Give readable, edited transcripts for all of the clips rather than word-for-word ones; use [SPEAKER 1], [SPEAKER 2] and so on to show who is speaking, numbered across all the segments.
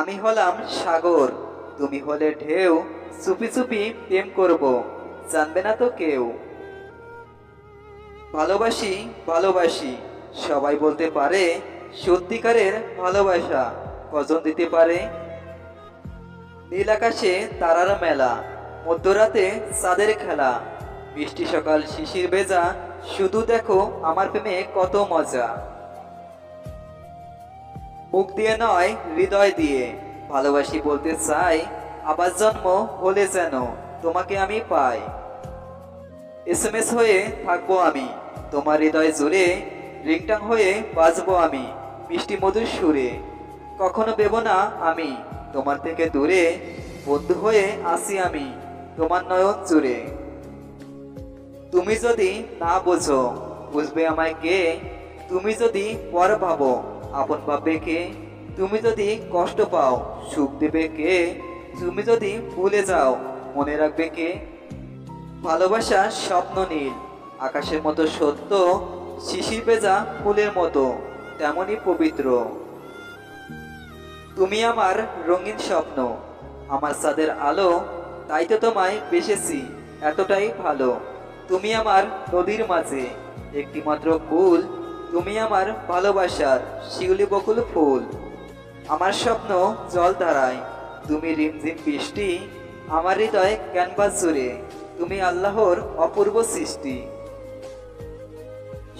[SPEAKER 1] আমি হলাম সাগর, তুমি হলে ঢেউ, চুপি চুপি প্রেম করব, জানবে না তো কেউ। ভালোবাসি ভালোবাসি, সবাই বলতে পারে, সত্যিকারের ভালোবাসা কজন দিতে পারে। নীল আকাশে তারার মেলা, মধ্যরাতে চাঁদের খেলা, বৃষ্টি সকাল শিশির ভেজা, শুধু দেখো আমার প্রেমে কত মজা। মুখ দিয়ে নয়, হৃদয় দিয়ে ভালোবাসি বলতে চাই, আবার জন্ম হলে যেন তোমাকে আমি পাই। এসএমএস হয়ে থাকবো আমি তোমার হৃদয় জুড়ে, রিংটাং হয়ে বাজবো আমি মিষ্টি মধুর সুরে। কখনো দেব না আমি তোমার থেকে দূরে, বন্ধু হয়ে আসি আমি তোমার নয়ন জুড়ে। তুমি যদি না বোঝো, বুঝবে আমায় কে? তুমি যদি পর ভাবো, আপন ভাববে কে? তুমি যদি কষ্ট পাও, সুখ দেবে কে? তুমি যদি ভুলে যাও, মনে রাখবে কে? ভালোবাসা স্বপ্ন নীল, আকাশের মতো সত্য, শিশির ভেজা ফুলের মতো তেমনই পবিত্র। তুমি আমার রঙিন স্বপ্ন, আমার চাঁদের আলো, তাই তো তোমায় বেসেছি এতটাই ভালো। তুমি আমার নদীর মাঝে একটি মাত্র কুল, তুমি আমার ভালোবাসার শিউলি বকুল ফুল। আমার স্বপ্ন জল ধারায়, তুমি রিমঝিম বৃষ্টি, আমার হৃদয় ক্যানভাস জুড়ে তুমি আল্লাহর অপূর্ব সৃষ্টি।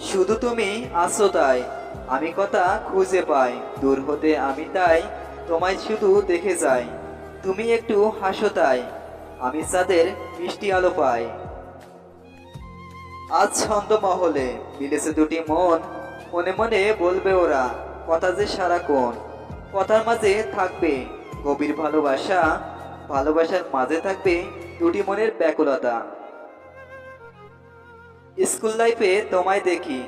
[SPEAKER 1] শুধু তুমি আছো তাই আমি কথা খুঁজে পাই, দূর হতে আমি তাই তোমায় শুধু দেখে যাই। তুমি একটু হাসো তাই আমি চাঁদের মিষ্টি আলো পাই। আজ ছন্দমহলে মিলেছে দুটি মন, মনে মনে বলবে ওরা কথা যে সারাক্ষণ। কথার মাঝে থাকবে গভীর ভালোবাসা, ভালোবাসার মাঝে থাকবে দুটি মনের ব্যাকুলতা। স্কুল লাইফে তোমায় দেখি,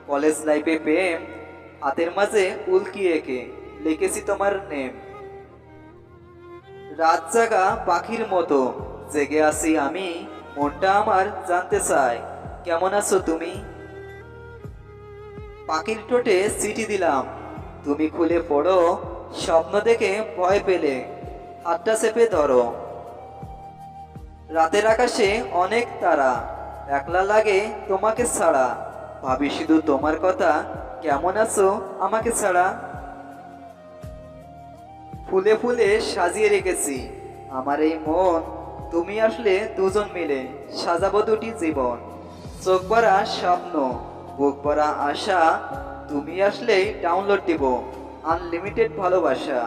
[SPEAKER 1] কলেজ লাইফে প্রেম, হাতের মাঝে উল্কি এঁকে লিখেছি তোমার নেম। রাত জাগা পাখির মতো জেগে আছি আমি, মনটা আমার জানতে চায় কেমন আছো তুমি। পাখির ঠোঁটে চিঠি দিলাম, তুমি খুলে পড়ো, স্বপ্ন দেখে ভয় পেলে হাতটা চেপে ধরো। রাতের আকাশে অনেক তারা, একলা লাগে তোমাকে ছাড়া, ভাবি শুধু তোমার কথা কেমন আছো আমাকে ছাড়া। ফুলে ফুলে সাজিয়ে রেখেছি আমার এই মন, তুমি আসলে দুজন মিলে সাজাবো দুটি জীবন। চোখ ভরা স্বপ্ন, বুক ভরা আশা, তুমি আসলেই ডাউনলোড দিব আনলিমিটেড ভালোবাসা।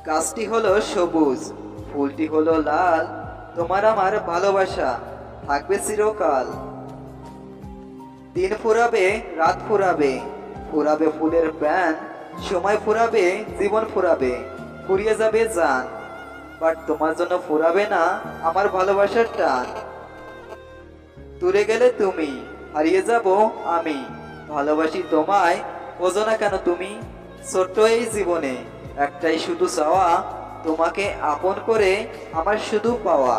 [SPEAKER 1] গাছটি হলো সবুজ, ফুলটি হলো লাল, তোমার আমার ভালোবাসা থাকবে চিরকাল। দিন ফুরাবে রাত ফুরাবে, ফুরাবে ফুলের প্যান, সময় ফুরাবে জীবন ফুরাবে, ফুরিয়ে যাবে জান, বাট তোমার জন্য ফুরাবে না আমার ভালোবাসার টান। দূরে গেলে তুমি, হারিয়ে যাব আমি, ভালোবাসি তোমায়, বোঝো না কেন তুমি। ছোট্ট এই জীবনে একটাই শুধু চাওয়া, তোমাকে আপন করে আমার শুধু পাওয়া।